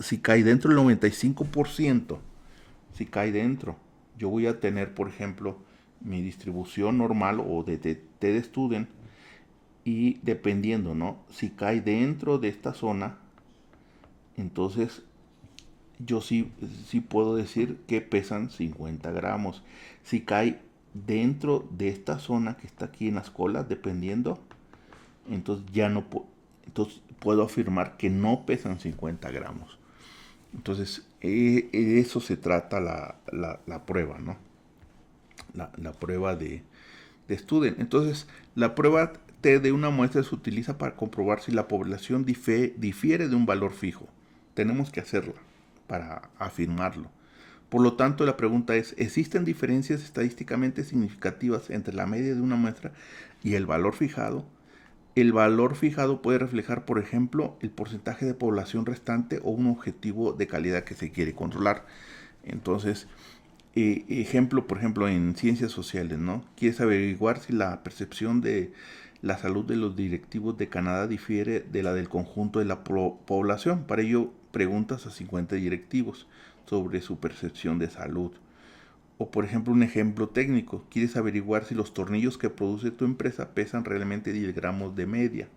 si cae dentro del 95%, si cae dentro, yo voy a tener, por ejemplo, mi distribución normal o de T-de-Student, y dependiendo, ¿no? Si cae dentro de esta zona, entonces yo sí puedo decir que pesan 50 gramos. Si cae dentro de esta zona que está aquí en las colas, dependiendo, entonces ya no entonces puedo afirmar que no pesan 50 gramos. Entonces, eso se trata la prueba, ¿no? La prueba de Student. Entonces, la prueba T de una muestra se utiliza para comprobar si la población difiere de un valor fijo. Tenemos que hacerla para afirmarlo. Por lo tanto, la pregunta es, ¿existen diferencias estadísticamente significativas entre la media de una muestra y el valor fijado? El valor fijado puede reflejar, por ejemplo, el porcentaje de población restante o un objetivo de calidad que se quiere controlar. Entonces, ejemplo, por ejemplo, en ciencias sociales, ¿no? Quieres averiguar si la percepción de la salud de los directivos de Canadá difiere de la del conjunto de la población. Para ello, preguntas a 50 directivos sobre su percepción de salud. O por ejemplo, un ejemplo técnico, quieres averiguar si los tornillos que produce tu empresa pesan realmente 10 gramos de media.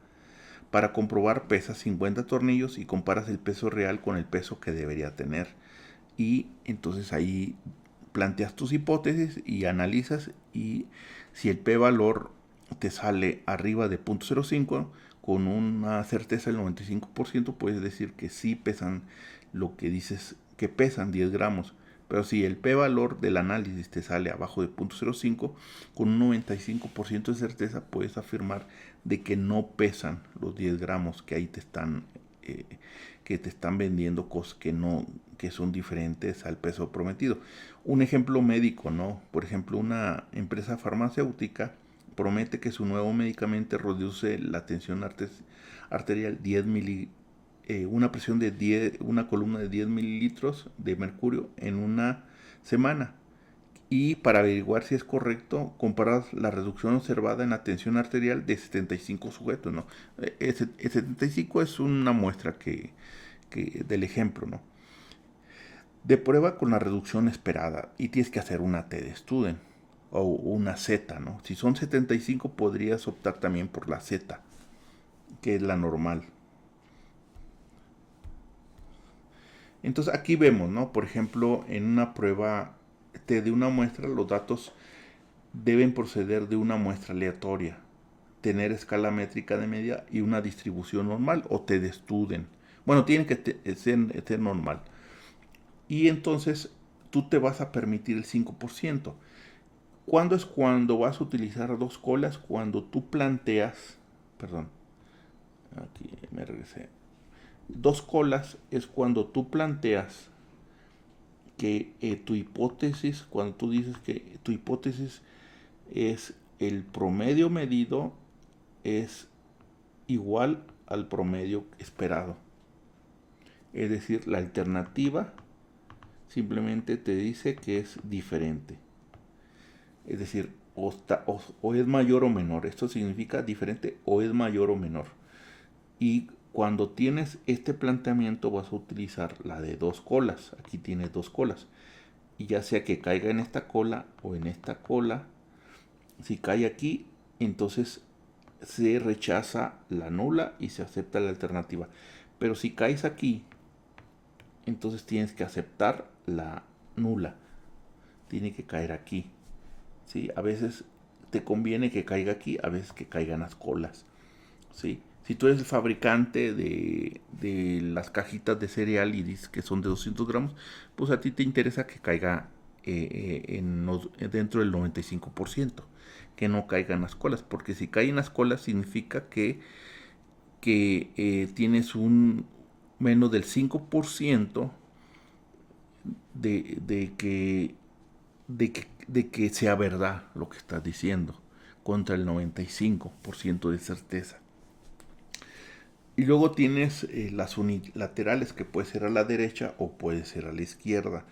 Para comprobar, pesas 50 tornillos y comparas el peso real con el peso que debería tener. Y entonces ahí planteas tus hipótesis y analizas, y si el p-valor te sale arriba de 0.05 con una certeza del 95%, puedes decir que sí pesan lo que dices que pesan, 10 gramos. Pero si el p-valor del análisis te sale abajo de 0.05, con un 95% de certeza puedes afirmar de que no pesan los 10 gramos que ahí que te están vendiendo cosas que son diferentes al peso prometido. Un ejemplo médico, ¿no? Por ejemplo, una empresa farmacéutica promete que su nuevo medicamento reduce la tensión arterial 10 una presión de 10, una columna de 10 mililitros de mercurio en una semana. Y para averiguar si es correcto, comparas la reducción observada en la tensión arterial de 75 sujetos, ¿no? El 75 es una muestra del ejemplo, ¿no? De prueba con la reducción esperada, y tienes que hacer una T-de-Student o una Z, ¿no? Si son 75 podrías optar también por la Z, que es la normal. Entonces aquí vemos, ¿no? Por ejemplo, en una prueba T de una muestra, los datos deben proceder de una muestra aleatoria, tener escala métrica de media y una distribución normal o T-de-Student. Bueno, tiene que ser normal. Y entonces tú te vas a permitir el 5%. ¿Cuándo es cuando vas a utilizar dos colas? Cuando tú planteas, perdón, aquí me regresé. Dos colas es cuando tú planteas que tu hipótesis, cuando tú dices que tu hipótesis es el promedio medido es igual al promedio esperado. Es decir, la alternativa simplemente te dice que es diferente. Es decir, o es mayor o menor. Esto significa diferente o es mayor o menor. Y cuando tienes este planteamiento vas a utilizar la de dos colas. Aquí tienes dos colas. Y ya sea que caiga en esta cola o en esta cola, si cae aquí, entonces se rechaza la nula y se acepta la alternativa. Pero si caes aquí, entonces tienes que aceptar la nula. Tiene que caer aquí. ¿Sí? A veces te conviene que caiga aquí, a veces que caigan las colas. ¿Sí? Si tú eres el fabricante de las cajitas de cereal y dices que son de 200 gramos, pues a ti te interesa que caiga dentro del 95%, que no caigan las colas, porque si caen las colas significa que tienes un menos del 5% de que de que sea verdad lo que estás diciendo, contra el 95% de certeza. Y luego tienes las unilaterales, que puede ser a la derecha o puede ser a la izquierda.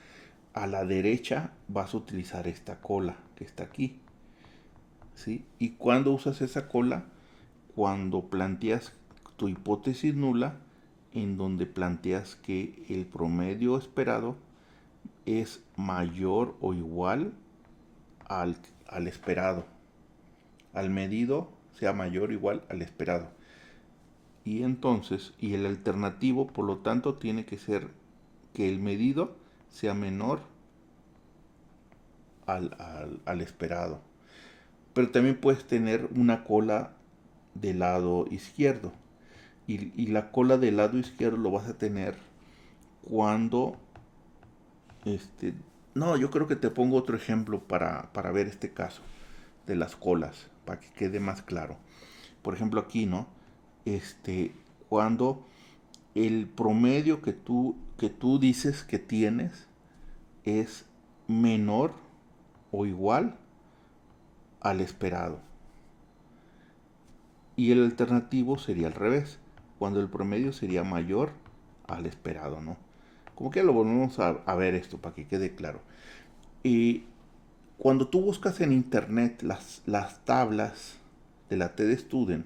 A la derecha vas a utilizar esta cola que está aquí, ¿sí? Y cuando usas esa cola, cuando planteas tu hipótesis nula, en donde planteas que el promedio esperado es mayor o igual al esperado, al medido sea mayor o igual al esperado. Y entonces, y el alternativo, por lo tanto, tiene que ser que el medido sea menor al esperado. Pero también puedes tener una cola del lado izquierdo. Y la cola del lado izquierdo lo vas a tener cuando... no, yo creo que te pongo otro ejemplo para ver este caso de las colas, para que quede más claro. Por ejemplo aquí, ¿no? Cuando el promedio que tú dices que tienes es menor o igual al esperado. Y el alternativo sería al revés, cuando el promedio sería mayor al esperado, ¿no? Como que lo volvemos a ver esto para que quede claro. Y cuando tú buscas en internet las tablas de la TED Student,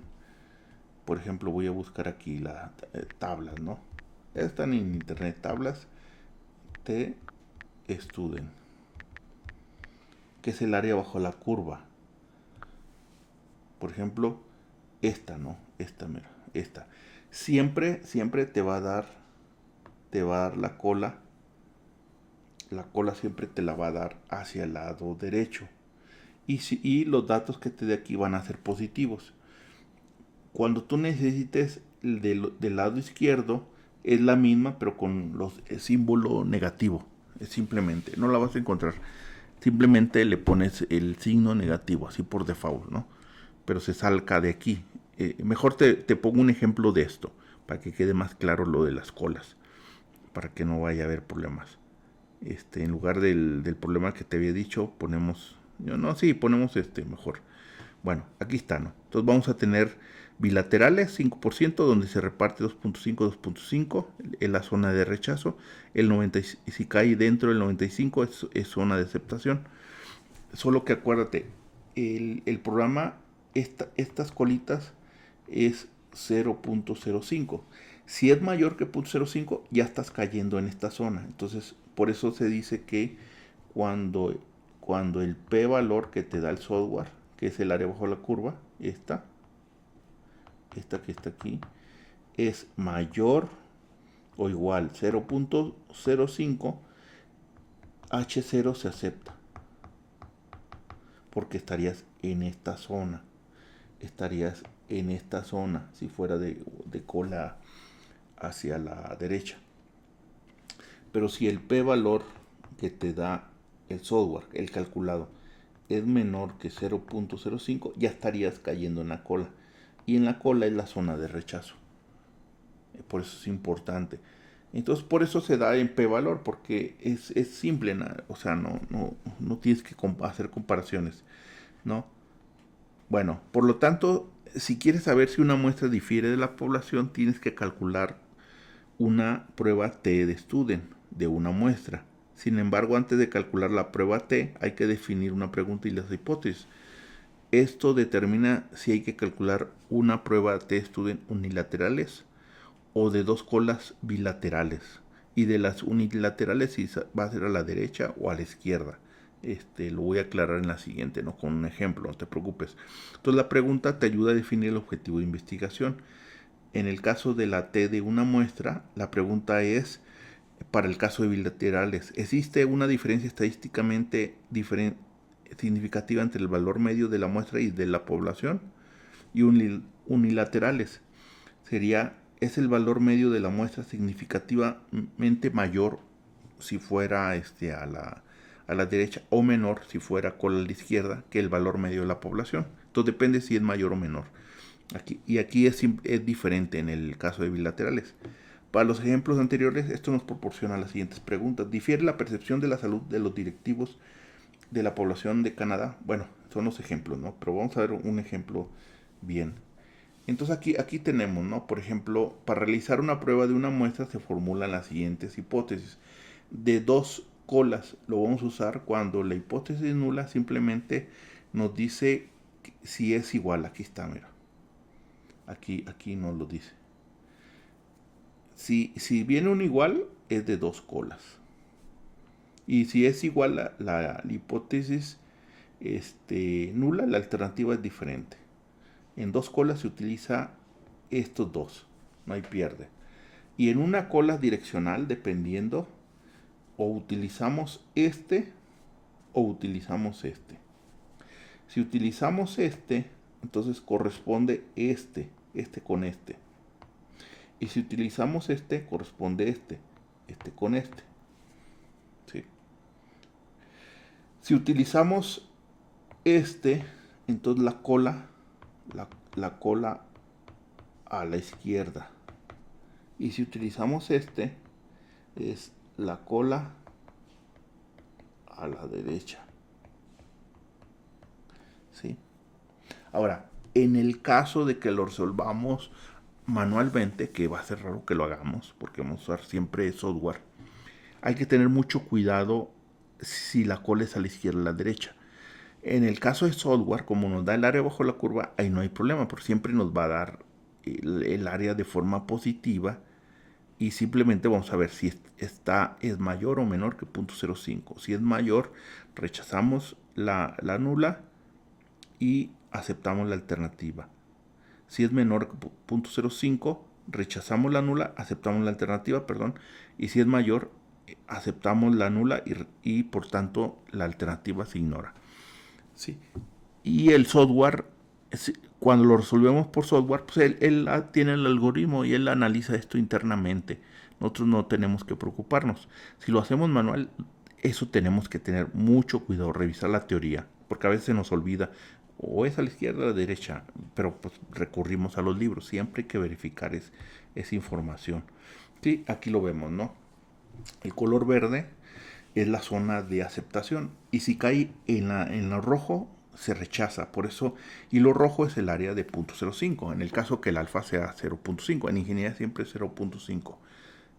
por ejemplo, voy a buscar aquí las tablas, ¿no? Están en internet, tablas TED Student, que es el área bajo la curva. Por ejemplo, esta, ¿no? Esta, mira, esta. Siempre te va a dar la cola. La cola siempre te la va a dar hacia el lado derecho. Y los datos que te dé aquí van a ser positivos. Cuando tú necesites del lado izquierdo, es la misma, pero con el símbolo negativo. Es simplemente, no la vas a encontrar. Simplemente le pones el signo negativo, así por default, ¿no? Pero se salga de aquí. Mejor te pongo un ejemplo de esto, para que quede más claro lo de las colas, para que no vaya a haber problemas. En lugar del problema que te había dicho, ponemos, ponemos mejor. Bueno, aquí está, ¿no? Entonces vamos a tener bilaterales 5%, donde se reparte 2.5, 2.5 en la zona de rechazo. El 90, si cae dentro del 95 es zona de aceptación. Solo que acuérdate, el programa, estas colitas es 0.05. Si es mayor que 0.05, ya estás cayendo en esta zona. Entonces, por eso se dice que cuando, cuando el P valor que te da el software, que es el área bajo la curva, esta que está aquí, es mayor o igual 0.05, H0 se acepta, porque estarías en esta zona. Estarías en esta zona si fuera de cola hacia la derecha. Pero si el P valor que te da el software, el calculado, es menor que 0.05, ya estarías cayendo en la cola. Y en la cola es la zona de rechazo. Por eso es importante. Entonces, por eso se da en P valor, porque es simple, o sea, no tienes que hacer comparaciones, ¿no? Bueno, por lo tanto, si quieres saber si una muestra difiere de la población, tienes que calcular una prueba T de Student de una muestra. Sin embargo, antes de calcular la prueba T, hay que definir una pregunta y las hipótesis. Esto determina si hay que calcular una prueba T Student unilaterales o de dos colas bilaterales. Y de las unilaterales si va a ser a la derecha o a la izquierda. Lo voy a aclarar en la siguiente, ¿no? Con un ejemplo, no te preocupes. Entonces la pregunta te ayuda a definir el objetivo de investigación. En el caso de la T de una muestra, la pregunta es, para el caso de bilaterales, ¿existe una diferencia estadísticamente significativa entre el valor medio de la muestra y de la población? Y unilaterales, ¿es el valor medio de la muestra significativamente mayor si fuera a la derecha o menor si fuera cola a la izquierda que el valor medio de la población? Entonces depende si es mayor o menor. Aquí es diferente en el caso de bilaterales. Para los ejemplos anteriores, esto nos proporciona las siguientes preguntas. ¿Difiere la percepción de la salud de los directivos de la población de Canadá? Bueno, son los ejemplos, ¿no? Pero vamos a ver un ejemplo bien. Entonces aquí tenemos, ¿no? Por ejemplo, para realizar una prueba de una muestra se formulan las siguientes hipótesis. De dos colas lo vamos a usar cuando la hipótesis nula simplemente nos dice si es igual. Aquí está, mira. Aquí nos lo dice. Si viene un igual, es de dos colas. Y si es igual la hipótesis nula, la alternativa es diferente. En dos colas se utiliza estos dos, no hay pierde. Y en una cola direccional, dependiendo, o utilizamos o utilizamos este. Si utilizamos entonces corresponde este con este. Y si utilizamos corresponde este con este. ¿Sí? Si utilizamos entonces la cola a la izquierda. Y si utilizamos es la cola a la derecha. ¿Sí? Ahora, en el caso de que lo resolvamos manualmente, que va a ser raro que lo hagamos, porque vamos a usar siempre software, hay que tener mucho cuidado si la cola es a la izquierda o a la derecha. En el caso de software, como nos da el área bajo la curva, ahí no hay problema, porque siempre nos va a dar el área de forma positiva y simplemente vamos a ver si es mayor o menor que 0.05. Si es mayor, rechazamos la nula y aceptamos la alternativa. Si es menor que 0.05, rechazamos la nula, aceptamos la alternativa, perdón, y si es mayor, aceptamos la nula y por tanto la alternativa se ignora. ¿Sí? Y el software, cuando lo resolvemos por software, pues él tiene el algoritmo y él analiza esto internamente. Nosotros no tenemos que preocuparnos. Si lo hacemos manual, eso tenemos que tener mucho cuidado, revisar la teoría, porque a veces se nos olvida, o es a la izquierda o a la derecha, pero pues recurrimos a los libros. Siempre hay que verificar esa información. Sí, aquí lo vemos, ¿no? El color verde es la zona de aceptación y si cae en lo rojo se rechaza, por eso, y lo rojo es el área de 0.05, en el caso que el alfa sea 0.5, en ingeniería siempre es 0.5.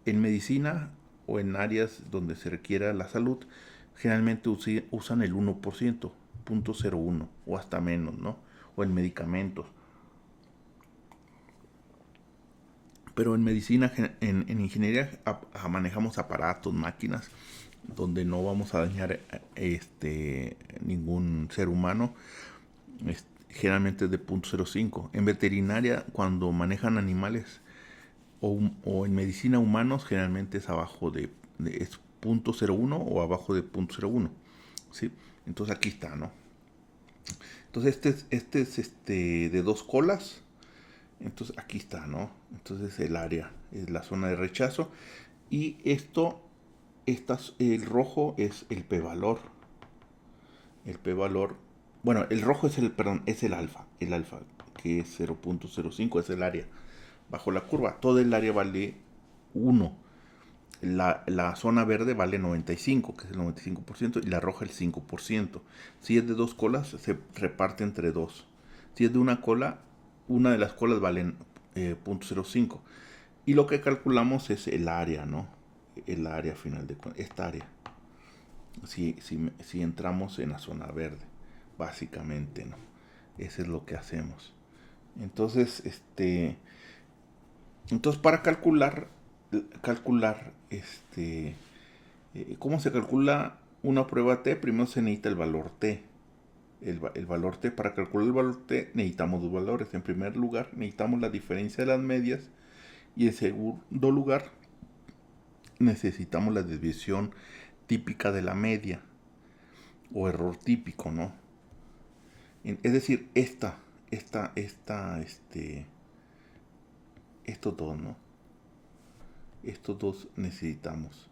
En medicina o en áreas donde se requiera la salud, generalmente usan el 1%, 0.01 o hasta menos, ¿no? O en medicamentos. Pero en medicina, en ingeniería manejamos aparatos, máquinas, donde no vamos a dañar ningún ser humano. Generalmente es de 0.05. En veterinaria, cuando manejan animales o en medicina humanos, generalmente es abajo es 0.01 o abajo de 0.01. ¿Sí? Entonces aquí está, ¿no? Entonces este es de dos colas. Entonces aquí está, ¿no? Entonces el área es la zona de rechazo. Y el rojo es el p-valor. El p-valor, bueno, el rojo es es el alfa. El alfa, que es 0.05, es el área. Bajo la curva, todo el área vale 1. La zona verde vale 95, que es el 95%, y la roja el 5%. Si es de dos colas, se reparte entre dos. Si es de una cola, una de las colas vale 0.05. Y lo que calculamos es el área, ¿no? El área final de esta área. Si entramos en la zona verde, básicamente, ¿no? Eso es lo que hacemos. Entonces, entonces para calcular, ¿cómo se calcula una prueba T? Primero se necesita el valor T. El valor T, para calcular el valor T necesitamos dos valores. En primer lugar, necesitamos la diferencia de las medias. Y en segundo lugar, necesitamos la desviación típica de la media o error típico, ¿no? Es decir, estos dos, ¿no? Estos dos necesitamos.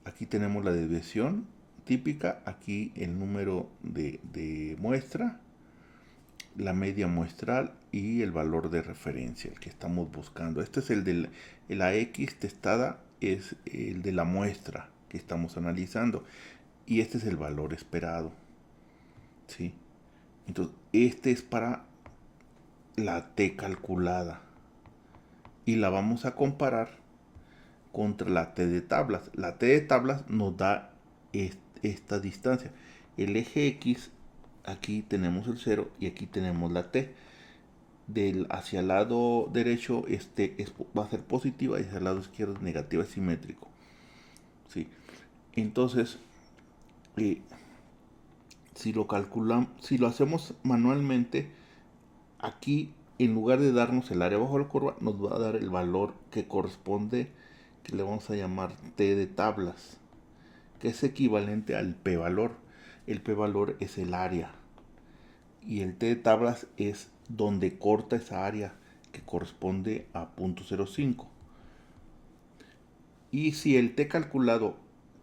Aquí tenemos la desviación típica, aquí el número de muestra, la media muestral y el valor de referencia, el que estamos buscando. Este es el de la X testada, es el de la muestra que estamos analizando. Y este es el valor esperado. ¿Sí? Entonces, este es para la T calculada y la vamos a comparar contra la T de tablas. La T de tablas nos da esta distancia. El eje X, aquí tenemos el 0 y aquí tenemos la T. Hacia el lado derecho va a ser positiva y hacia el lado izquierdo es negativa, es simétrico. ¿Sí? Entonces, si lo calculamos, si lo hacemos manualmente, aquí en lugar de darnos el área bajo la curva, nos va a dar el valor que corresponde, que le vamos a llamar T de tablas, que es equivalente al P valor. El P valor es el área y el T de tablas es donde corta esa área, que corresponde a 0.05. Y si el T calculado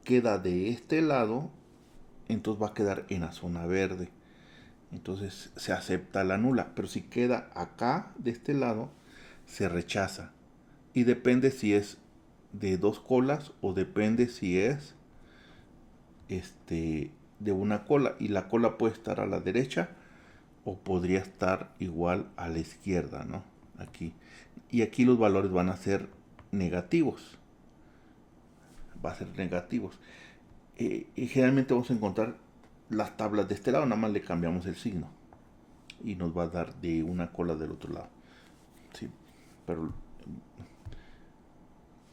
queda de este lado, entonces va a quedar en la zona verde. Entonces se acepta la nula. Pero si queda acá, de este lado, se rechaza. Y depende si es de dos colas o depende si es de una cola. Y la cola puede estar a la derecha o podría estar igual a la izquierda, ¿no? Aquí. Y aquí los valores van a ser negativos. Va a ser negativos. Y generalmente vamos a encontrar las tablas de este lado, nada más le cambiamos el signo y nos va a dar de una cola del otro lado. Sí, pero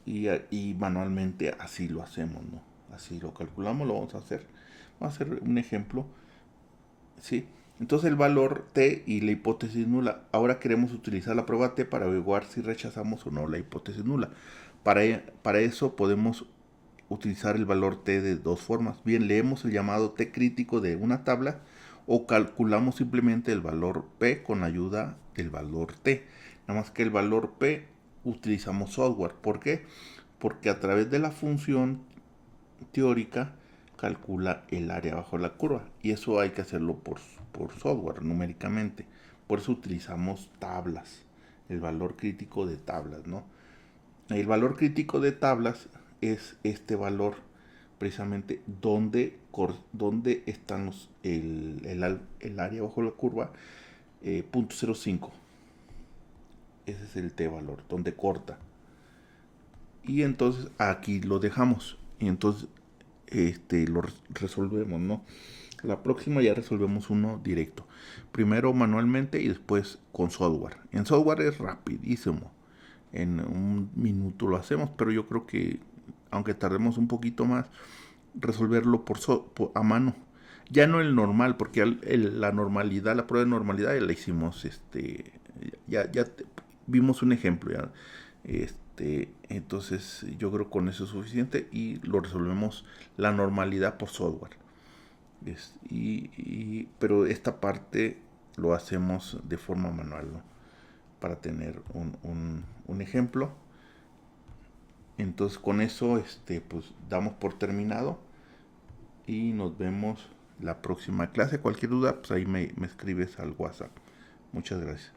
y manualmente así lo hacemos, ¿no? Así lo calculamos, lo vamos a hacer. Vamos a hacer un ejemplo. Sí. Entonces el valor T y la hipótesis nula. Ahora queremos utilizar la prueba T para averiguar si rechazamos o no la hipótesis nula. Para eso podemos utilizar el valor T de dos formas. Bien, leemos el llamado T crítico de una tabla o calculamos simplemente el valor P con ayuda del valor T. Nada más que el valor P utilizamos software. ¿Por qué? Porque a través de la función teórica calcula el área bajo la curva y eso hay que hacerlo por software numéricamente. Por eso utilizamos tablas, el valor crítico de tablas, ¿no? El valor crítico de tablas es este valor precisamente donde están el área bajo la curva, 0.05. Ese es el T valor, donde corta. Y entonces aquí lo dejamos. Y entonces lo resolvemos, ¿no? La próxima ya resolvemos uno directo. Primero manualmente y después con software. En software es rapidísimo. En un minuto lo hacemos, pero yo creo que aunque tardemos un poquito más, resolverlo a mano. Ya no el normal, porque la normalidad, la prueba de normalidad ya la hicimos, ya vimos un ejemplo, ya, entonces yo creo que con eso es suficiente y lo resolvemos la normalidad por software. Pero esta parte lo hacemos de forma manual, ¿no? Para tener un ejemplo. Entonces con eso pues damos por terminado y nos vemos la próxima clase. Cualquier duda, pues ahí me escribes al WhatsApp. Muchas gracias.